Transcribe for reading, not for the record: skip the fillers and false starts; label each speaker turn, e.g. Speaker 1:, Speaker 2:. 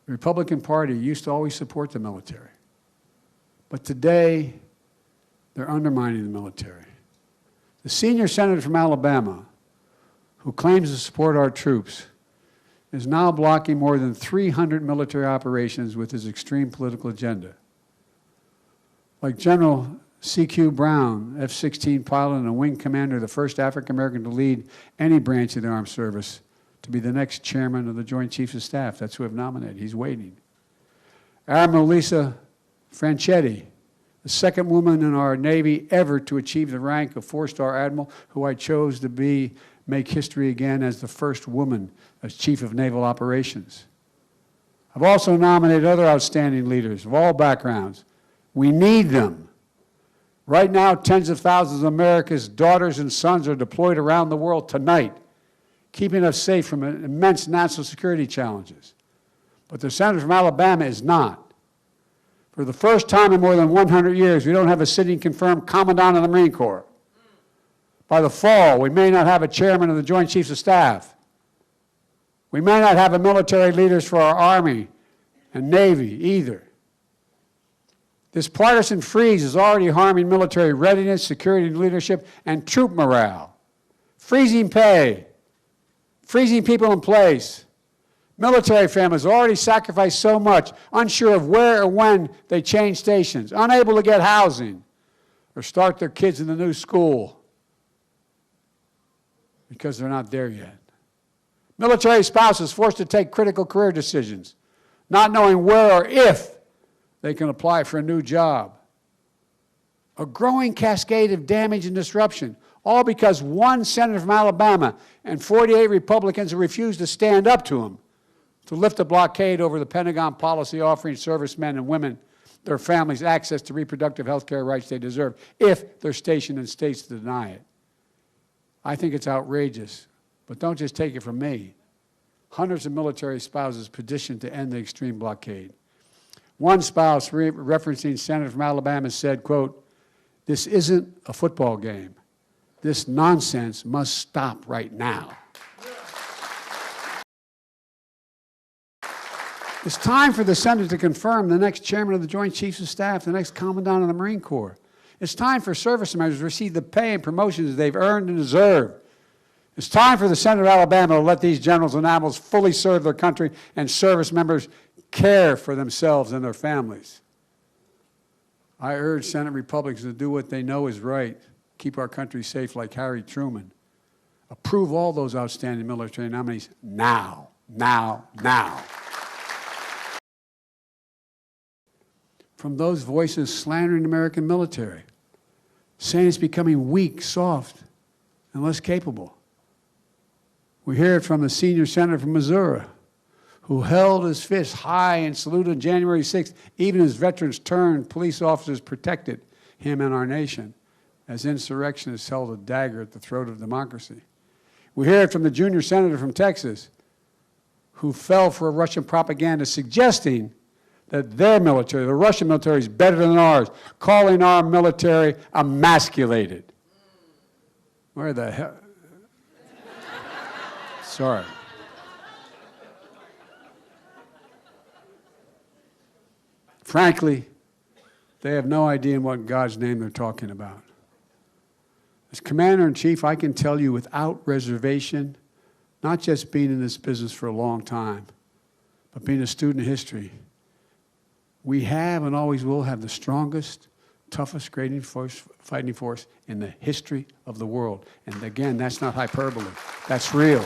Speaker 1: The Republican Party used to always support the military. But today, they're undermining the military. The senior senator from Alabama, who claims to support our troops, is now blocking more than 300 military operations with his extreme political agenda. Like General C.Q. Brown, F-16 pilot and a wing commander, the first African-American to lead any branch of the armed service, to be the next chairman of the Joint Chiefs of Staff. That's who I've nominated. He's waiting. Admiral Lisa Franchetti, the second woman in our Navy ever to achieve the rank of 4-star admiral, who I chose to make history again as the first woman as Chief of Naval Operations. I've also nominated other outstanding leaders of all backgrounds. We need them. Right now, tens of thousands of America's daughters and sons are deployed around the world tonight, keeping us safe from immense national security challenges. But the senator from Alabama is not. For the first time in more than 100 years, we don't have a sitting confirmed commandant of the Marine Corps. By the fall, we may not have a chairman of the Joint Chiefs of Staff. We may not have a military leaders for our Army and Navy either. This partisan freeze is already harming military readiness, security leadership, and troop morale. Freezing pay, freezing people in place. Military families already sacrificed so much, unsure of where or when they change stations, unable to get housing or start their kids in the new school because they're not there yet. Military spouses forced to take critical career decisions, not knowing where or if they can apply for a new job. A growing cascade of damage and disruption, all because one senator from Alabama and 48 Republicans have refused to stand up to him to lift a blockade over the Pentagon policy offering servicemen and women, their families, access to reproductive health care rights they deserve if they're stationed in states that deny it. I think it's outrageous, but don't just take it from me. Hundreds of military spouses petitioned to end the extreme blockade. One spouse, referencing Senator from Alabama, said, quote, "This isn't a football game. This nonsense must stop right now." It's time for the Senate to confirm the next chairman of the Joint Chiefs of Staff, the next commandant of the Marine Corps. It's time for service members to receive the pay and promotions they've earned and deserve. It's time for the Senate of Alabama to let these generals and admirals fully serve their country and service members care for themselves and their families. I urge Senate Republicans to do what they know is right, keep our country safe like Harry Truman. Approve all those outstanding military nominees now, now, now. From those voices slandering the American military, saying it's becoming weak, soft, and less capable. We hear it from the senior senator from Missouri, who held his fist high and saluted January 6th, even as veterans turned, police officers protected him and our nation, as insurrectionists held a dagger at the throat of democracy. We hear it from the junior senator from Texas, who fell for Russian propaganda suggesting that their military, the Russian military, is better than ours, calling our military emasculated. Where the hell? Sorry. Frankly, they have no idea in what God's name they're talking about. As Commander-in-Chief, I can tell you without reservation, not just being in this business for a long time, but being a student of history, we have and always will have the strongest, toughest fighting force in the history of the world. And again, that's not hyperbole. That's real.